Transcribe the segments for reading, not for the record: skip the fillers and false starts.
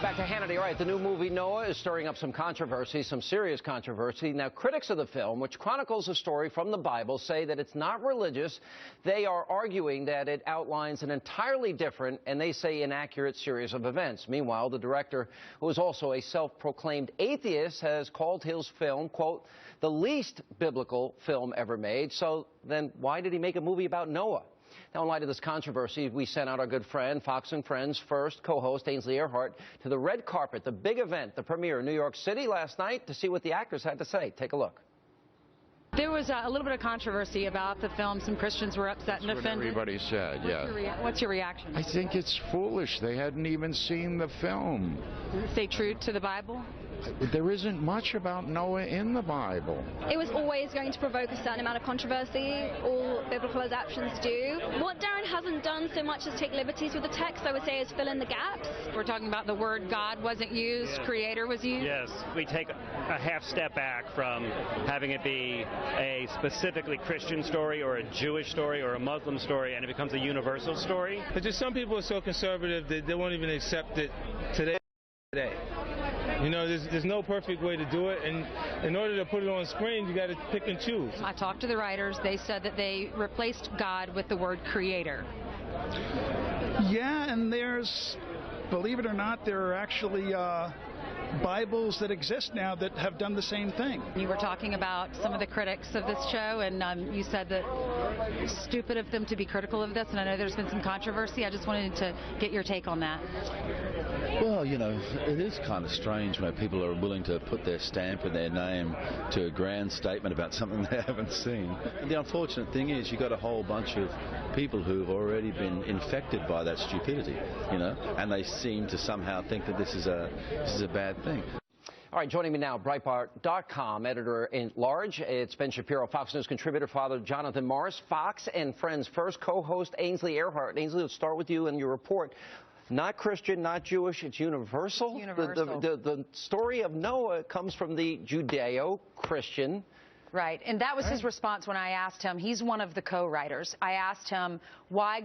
Welcome back to Hannity. All right, the new movie Noah is stirring up some controversy, some serious controversy. Now, critics of the film, which chronicles a story from the Bible, say that it's not religious. They are arguing that it outlines an entirely different, and they say inaccurate, series of events. Meanwhile, the director, who is also a self-proclaimed atheist, has called his film, quote, the least biblical film ever made. So then why did he make a movie about Noah? Now, in light of this controversy, we sent out our good friend, Fox & Friends' first co-host, Ainsley Earhardt, to the red carpet, the big event, the premiere in New York City last night, to see what the actors had to say. Take a look. There was a little bit of controversy about the film. Some Christians were upset and offended. Everybody said, yeah. What's your reaction? I think it's foolish. They hadn't even seen the film. Stay true to the Bible? There isn't much about Noah in the Bible. It was always going to provoke a certain amount of controversy. All biblical adaptions do. What Darren hasn't done so much is take liberties with the text, I would say, is fill in the gaps. We're talking about the word God wasn't used, yes. Creator was used? Yes. We take a half step back from having it be a specifically Christian story or a Jewish story or a Muslim story, and it becomes a universal story. But just some people are so conservative that they won't even accept it today. You know, there's no perfect way to do it, and in order to put it on screen, you got to pick and choose. I talked to the writers. They said that they replaced God with the word creator. Yeah, and there's, believe it or not, there are actually Bibles that exist now that have done the same thing. You were talking about some of the critics of this show, and you said that it's stupid of them to be critical of this, and I know there's been some controversy. I just wanted to get your take on that. Well, you know, it is kind of strange when people are willing to put their stamp and their name to a grand statement about something they haven't seen. And the unfortunate thing is you've got a whole bunch of people who've already been infected by that stupidity, you know, and they seem to somehow think that this is a bad thing. All right, joining me now, Breitbart.com editor-in-large. It's Ben Shapiro, Fox News contributor, Father Jonathan Morris, Fox and Friends first co-host Ainsley Earhardt. Ainsley, let's start with you and your report. Not Christian, not Jewish, it's universal. It's universal. The story of Noah comes from the Judeo-Christian. Right, and that was his response when I asked him. He's one of the co-writers. I asked him why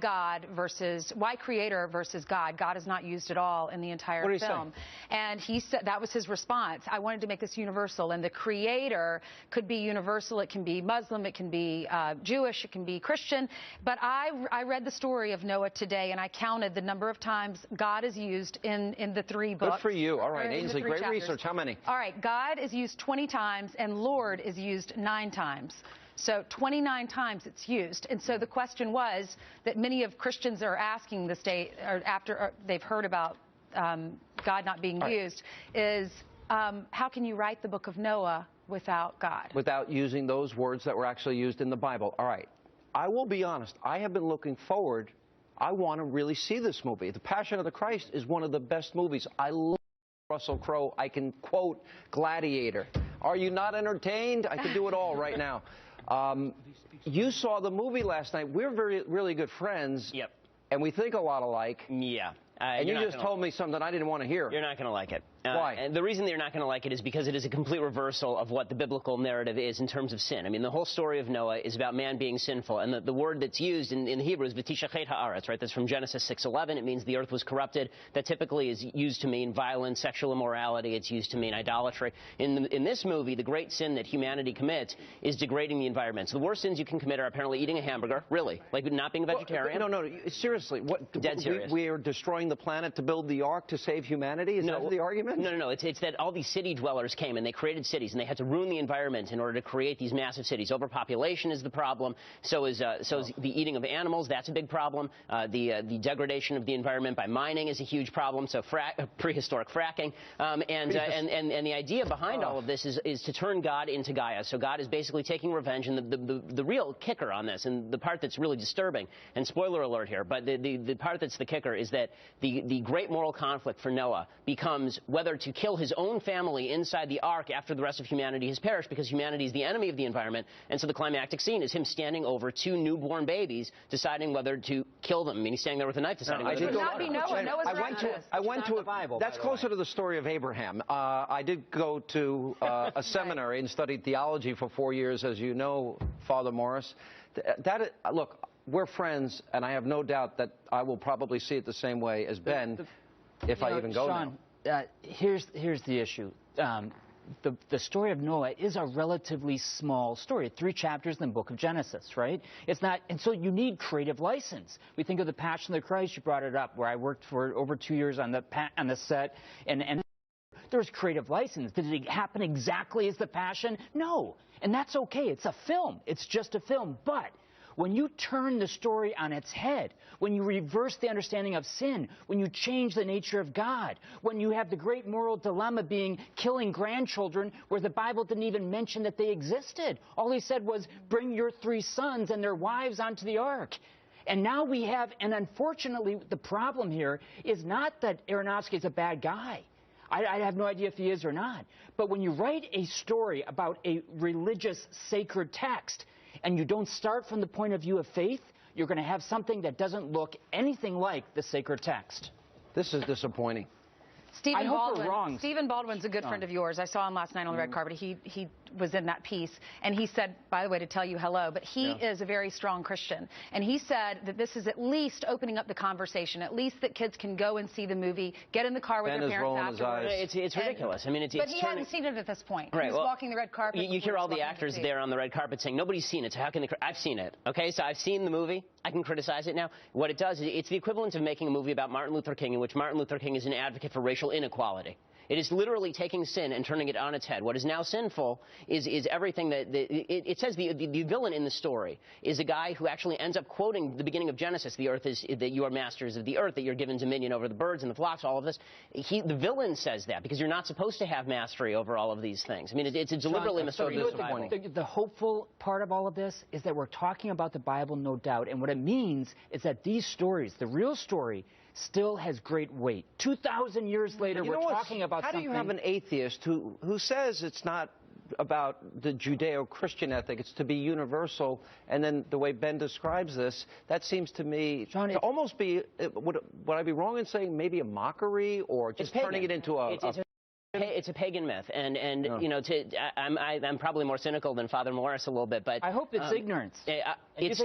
creator versus God. God is not used at all in the entire film. And he said that was his response. I wanted to make this universal, and the creator could be universal. It can be Muslim, it can be Jewish, it can be Christian. But I read the story of Noah today, and I counted the number of times God is used in the three books. Good for you. All right, Ainsley, great chapters. Research. How many? All right, God is used 20 times, and Lord is used 9 times. So 29 times it's used. And so the question was that many of Christians are asking this day, or after they've heard about God not being used, is how can you write the book of Noah without God? Without using those words that were actually used in the Bible. All right. I will be honest. I have been looking forward. I want to really see this movie. The Passion of the Christ is one of the best movies. I love Russell Crowe. I can quote Gladiator. Are you not entertained? I can do it all right now. You saw the movie last night. We're really good friends. Yep. And we think a lot alike. Yeah. And you just told me something I didn't want to hear. You're not going to like it. Why? And the reason that you're not going to like it is because it is a complete reversal of what the biblical narrative is in terms of sin. I mean, the whole story of Noah is about man being sinful. And the word that's used in the Hebrew is v'tishachet ha'aretz, right? That's from Genesis 6:11. It means the earth was corrupted. That typically is used to mean violence, sexual immorality. It's used to mean idolatry. In this movie, the great sin that humanity commits is degrading the environment. So the worst sins you can commit are apparently eating a hamburger, really, like not being a vegetarian. No, seriously. Dead serious. We are destroying the planet to build the ark to save humanity? Is that the argument? No. It's that all these city dwellers came and they created cities and they had to ruin the environment in order to create these massive cities. Overpopulation is the problem. So is the eating of animals. That's a big problem. The degradation of the environment by mining is a huge problem. So prehistoric fracking. And the idea behind all of this is to turn God into Gaia. So God is basically taking revenge. And the real kicker on this, and the part that's really disturbing, and spoiler alert here, but the part that's the kicker is that the great moral conflict for Noah becomes whether to kill his own family inside the ark after the rest of humanity has perished, because humanity is the enemy of the environment. And so the climactic scene is him standing over 2 newborn babies, deciding whether to kill them. I mean, he's standing there with a knife, deciding whether to not be Noah. Noah's I went to the Bible. That's closer to the story of Abraham. I did go to a seminary and studied theology for 4 years, as you know, Father Morris. Look, we're friends, and I have no doubt that I will probably see it the same way as Ben, if I even go now. here's the issue. The story of Noah is a relatively small story. 3 chapters in the book of Genesis, right? It's not, and so you need creative license. We think of the Passion of the Christ. You brought it up, where I worked for over 2 years on the set, and there's creative license. Did it happen exactly as the Passion? No, and that's okay. It's a film. It's just a film, but when you turn the story on its head, when you reverse the understanding of sin, when you change the nature of God, when you have the great moral dilemma being killing grandchildren where the Bible didn't even mention that they existed. All he said was, bring your 3 sons and their wives onto the ark. And now we have, and unfortunately the problem here is not that Aronofsky is a bad guy. I have no idea if he is or not. But when you write a story about a religious sacred text, and you don't start from the point of view of faith, you're going to have something that doesn't look anything like the sacred text. This is disappointing. Stephen Baldwin's a good friend of yours. I saw him last night on the red carpet. He was in that piece, and he said, by the way, to tell you hello, but he is a very strong Christian, and he said that this is at least opening up the conversation, at least that kids can go and see the movie, get in the car with their parents afterwards. It's ridiculous. I mean, but he hadn't seen it at this point. Right, he was walking the red carpet. You hear all the actors there on the red carpet saying, nobody's seen it, so how can they? I've seen it. Okay, so I've seen the movie. I can criticize it now. What it does is it's the equivalent of making a movie about Martin Luther King, in which Martin Luther King is an advocate for racial inequality. It is literally taking sin and turning it on its head. What is now sinful is everything that it says the villain in the story is a guy who actually ends up quoting the beginning of Genesis. The earth is that you are masters of the earth, that you're given dominion over the birds and the flocks, all of this. The villain says that because you're not supposed to have mastery over all of these things. I mean, it's deliberately misquoted. The hopeful part of all of this is that we're talking about the Bible, no doubt, and what it means is that these stories, the real story, still has great weight. 2,000 years later, we're talking about something. How do you have an atheist who says it's not about the Judeo-Christian ethic, it's to be universal, and then the way Ben describes this, that seems to me to almost be, would I be wrong in saying maybe a mockery or just turning it into it's a pagan myth, and you know, I'm probably more cynical than Father Morris a little bit, but I hope it's ignorance. It's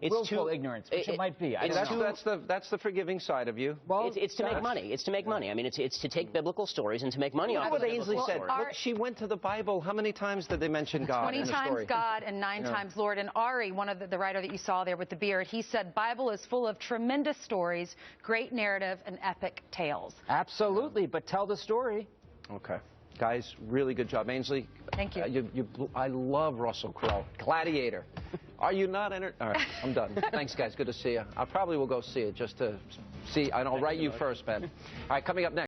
willful ignorance, which it might be. That's the forgiving side of you. Well, it's to make money. It's to make money. I mean, it's to take biblical stories and to make money off of them. What Ainsley said. Look, she went to the Bible. How many times did they mention God? 20 times God and 9 times Lord. And Ari, one of the writer that you saw there with the beard, he said Bible is full of tremendous stories, great narrative, and epic tales. Absolutely, but tell the story. Okay. Guys, really good job. Ainsley. Thank you. I love Russell Crowe. Gladiator. Are you not entered? All right, I'm done. Thanks, guys. Good to see you. I probably will go see it just to see, and I'll write you first, Ben. All right, coming up next.